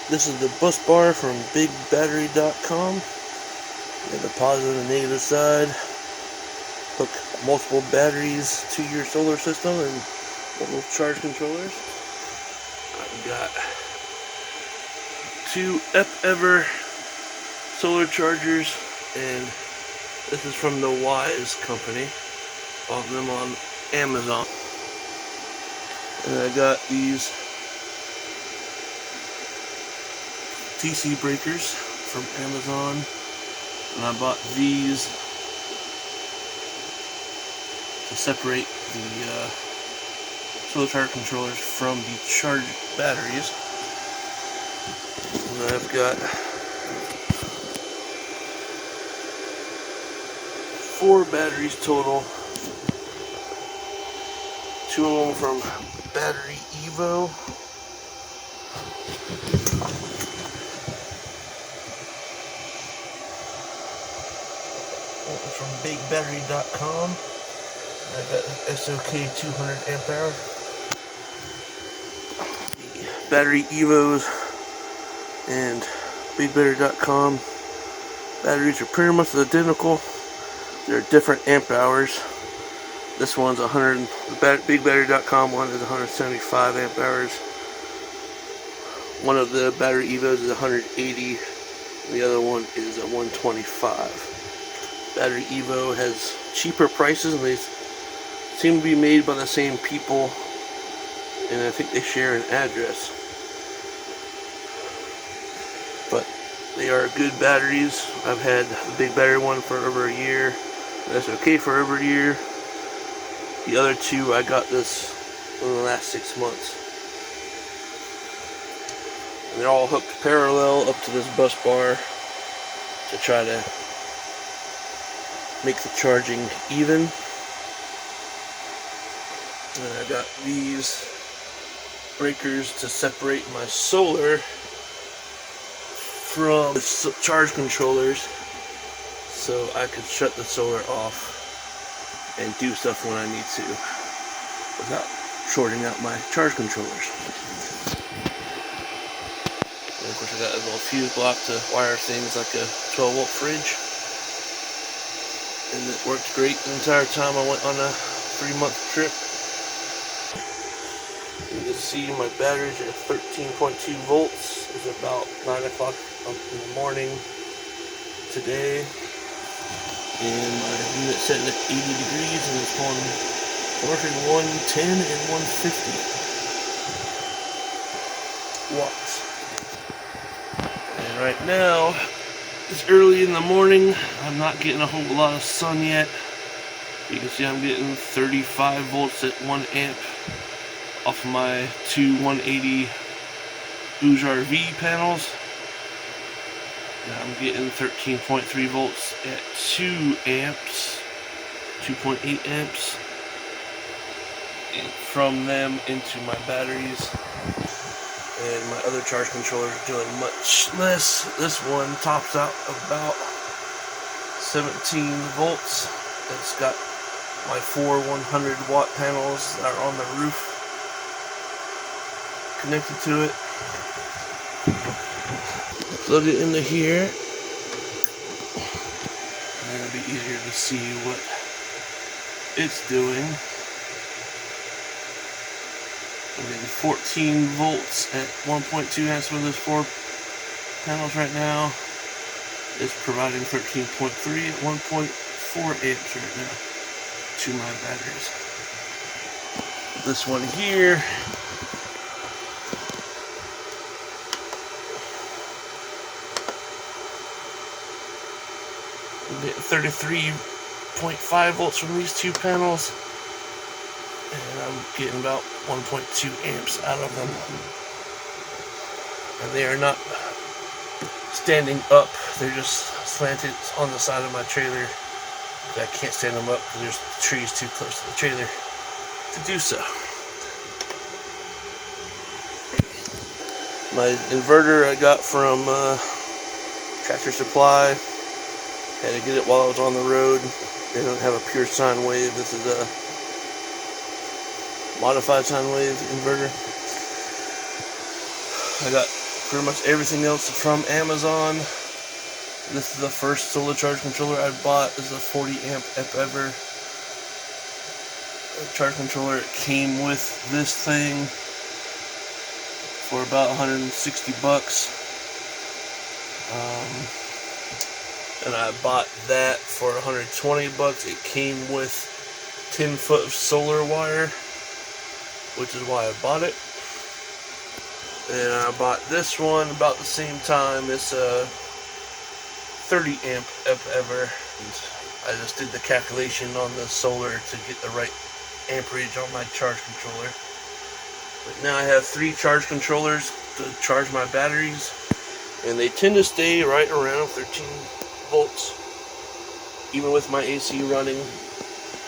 This is the bus bar from BigBattery.com. You have the positive and negative side. Hook multiple batteries to your solar system and multiple charge controllers. I've got two Ever solar chargers, and this is from the Wise company. Bought them on Amazon. And I got these DC breakers from Amazon, and I bought these to separate the solar charge controllers from the charged batteries. And I've got 4 batteries total. 2 of them from Battery Evo. From BigBattery.com. I got SOK 200 amp hour. Battery Evos and BigBattery.com batteries are pretty much identical. They're different amp hours. This one's 100. The BigBattery.com one is 175 amp hours. One of the Battery Evos is 180. And the other one is a 125. Battery Evo has cheaper prices, and they seem to be made by the same people, and I think they share an address. But they are good batteries. I've had the Big Battery one for over a year. That's okay for over a year. The other 2, I got this in the last 6 months. And they're all hooked parallel up to this bus bar to try to make the charging even. And I got these breakers to separate my solar from the charge controllers, so I could shut the solar off and do stuff when I need to without shorting out my charge controllers. And of course I got a little fuse block to wire things like a 12-volt fridge. And it worked great the entire time I went on a 3-month trip. You can see my batteries are 13.2 volts. It's about 9 o'clock in the morning today. And my unit's setting at 80 degrees, and it's pulling between 110 and 150 watts. And right now, it's early in the morning. I'm not getting a whole lot of sun yet. You can see I'm getting 35 volts at 1 amp off of my 2 180 Bouger V panels. And I'm getting 13.3 volts at 2 amps, 2.8 amps, and from them into my batteries. And my other charge controllers are doing much less. This one tops out about 17 volts. It's got my 4 100 watt panels that are on the roof connected to it. Plug it into here, and it'll be easier to see what it's doing. I'm getting 14 volts at 1.2 amps with those 4 panels right now. It's providing 13.3 at 1.4 amps right now to my batteries. This one here I'm getting 33.5 volts from these 2 panels, and I'm getting about 1.2 amps out of them. And they are not standing up, they're just slanted on the side of my trailer. I can't stand them up because there's trees too close to the trailer to do so. My inverter I got from Tractor Supply. Had to get it while I was on the road. They don't have a pure sine wave. This is a modified sine wave inverter. I got pretty much everything else from Amazon. This is the first solar charge controller I bought. This is a 40 amp Inverter charge controller. It came with this thing for about 160 bucks. And I bought that for 120 bucks. It came with 10 foot of solar wire, which is why I bought it. And I bought this one about the same time. It's a 30 amp Inverter. I just did the calculation on the solar to get the right amperage on my charge controller. But now I have 3 charge controllers to charge my batteries, and they tend to stay right around 13 volts, even with my AC running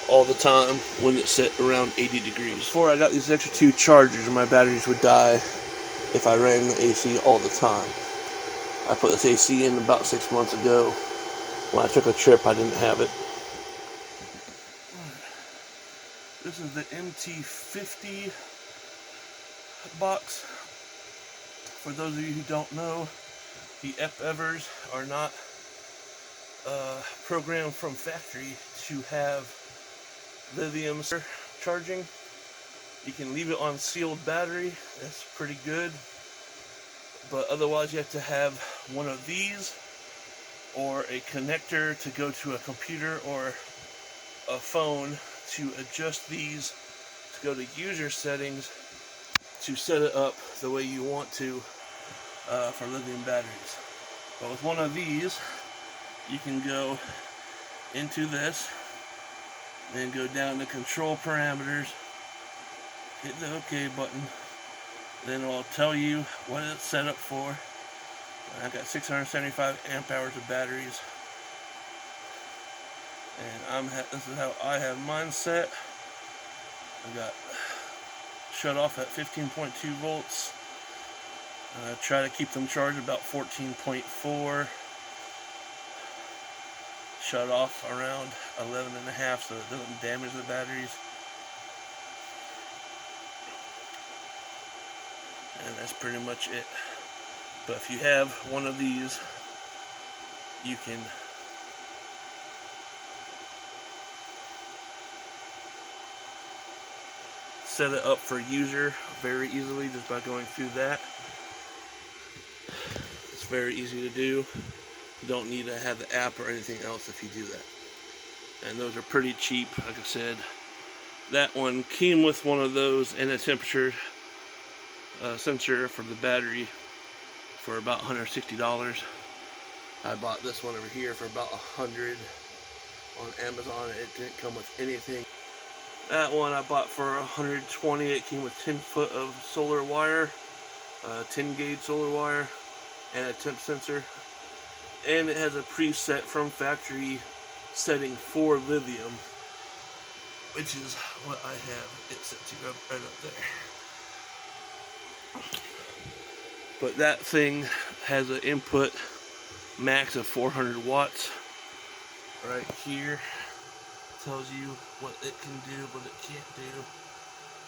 all the time when it's set around 80 degrees. Before I got these extra 2 chargers, my batteries would die if I ran the AC all the time. I put this AC in about 6 months ago. When I took a trip, I didn't have it. This is the MT50 box. For those of you who don't know, the Inverters are not programmed from factory to have lithium charging. You can leave it on sealed battery. That's pretty good. But otherwise you have to have one of these or a connector to go to a computer or a phone to adjust these to go to user settings to set it up the way you want to for lithium batteries. But with one of these, you can go into this, then go down to control parameters, hit the OK button, then it will tell you what it's set up for. I've got 675 amp hours of batteries, and this is how I have mine set. I got shut off at 15.2 volts. Try to keep them charged about 14.4. Shut off around 11.5 so it doesn't damage the batteries. And that's pretty much it. But if you have one of these, you can set it up for user very easily just by going through that. It's very easy to do. You don't need to have the app or anything else if you do that. And those are pretty cheap. Like I said, that one came with one of those and a temperature sensor for the battery for about $160. I bought this one over here for about $100 on Amazon. It didn't come with anything. That one I bought for $120. It came with 10 foot of solar wire, 10 gauge solar wire, and a temp sensor. And it has a preset from factory setting for lithium, which is what I have it set to right up there. But that thing has an input max of 400 watts. Right here tells you what it can do, what it can't do,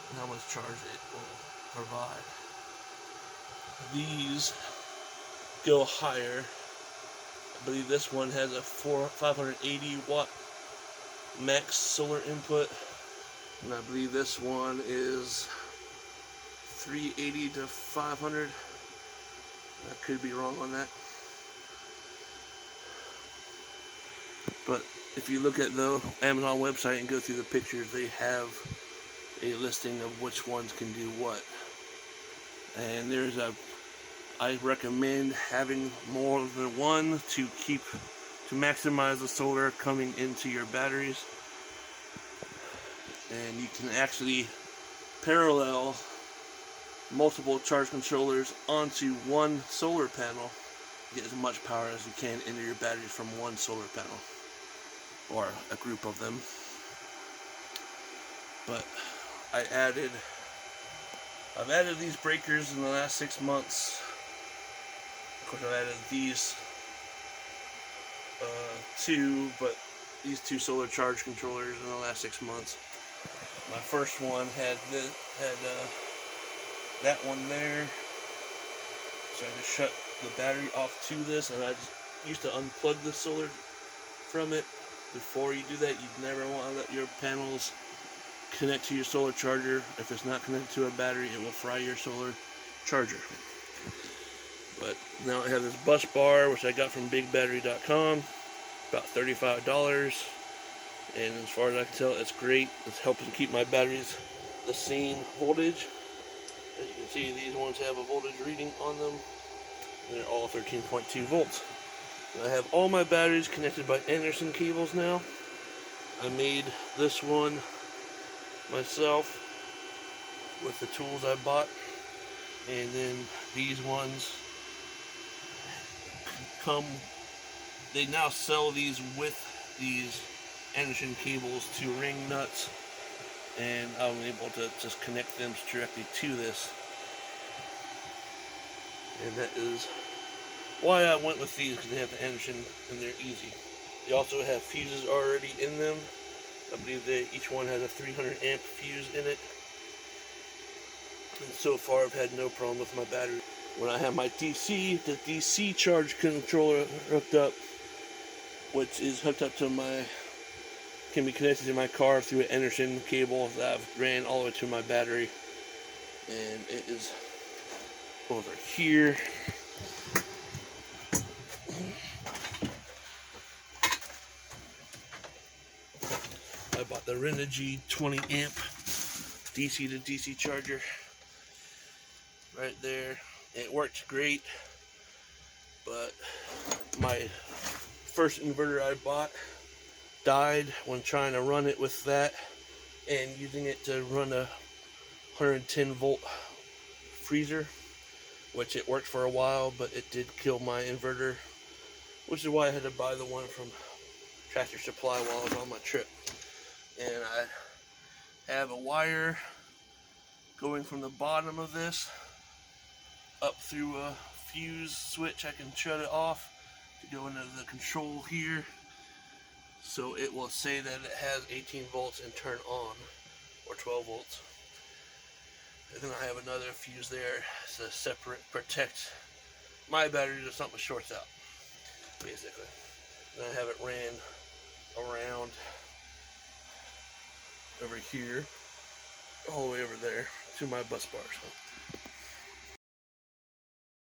and how much charge it will provide. These go higher. I believe this one has a 580 watt max solar input, and I believe this one is 380 to 500. I could be wrong on that. But if you look at the Amazon website and go through the pictures, they have a listing of which ones can do what. And I recommend having more than one to maximize the solar coming into your batteries. And you can actually parallel multiple charge controllers onto one solar panel. Get as much power as you can into your batteries from one solar panel, or a group of them. But I've added these breakers in the last 6 months. Of course, I've added these these two solar charge controllers in the last 6 months. My first one had that one there, So I just shut the battery off to this, and I just used to unplug the solar from it. Before you do that, you'd never want to let your panels connect to your solar charger. If it's not connected to a battery, it will fry your solar charger. But now I have this bus bar, which I got from BigBattery.com, about $35. And as far as I can tell, it's great. It's helping keep my batteries the same voltage. As you can see, these ones have a voltage reading on them. And they're all 13.2 volts. And I have all my batteries connected by Anderson cables now. I made this one myself with the tools I bought. And then these ones come, they now sell these with these Anderson cables to ring nuts, and I'm able to just connect them directly to this, and that is why I went with these, because they have the Anderson and they're easy. They also have fuses already in them. I believe each one has a 300 amp fuse in it, and so far I've had no problem with my battery. When I have my the DC charge controller hooked up, which is hooked up to can be connected to my car through an Anderson cable that I've ran all the way to my battery, and it is over here. I bought the Renogy 20 amp DC to DC charger right there. It worked great, but my first inverter I bought died when trying to run it with that and using it to run a 110 volt freezer, which it worked for a while, but it did kill my inverter, which is why I had to buy the one from Tractor Supply while I was on my trip. And I have a wire going from the bottom of this up through a fuse switch. I can shut it off to go into the control here, so it will say that it has 18 volts and turn on, or 12 volts. And then I have another fuse there to protect my battery if something shorts out, basically. And I have it ran around over here, all the way over there to my bus bars.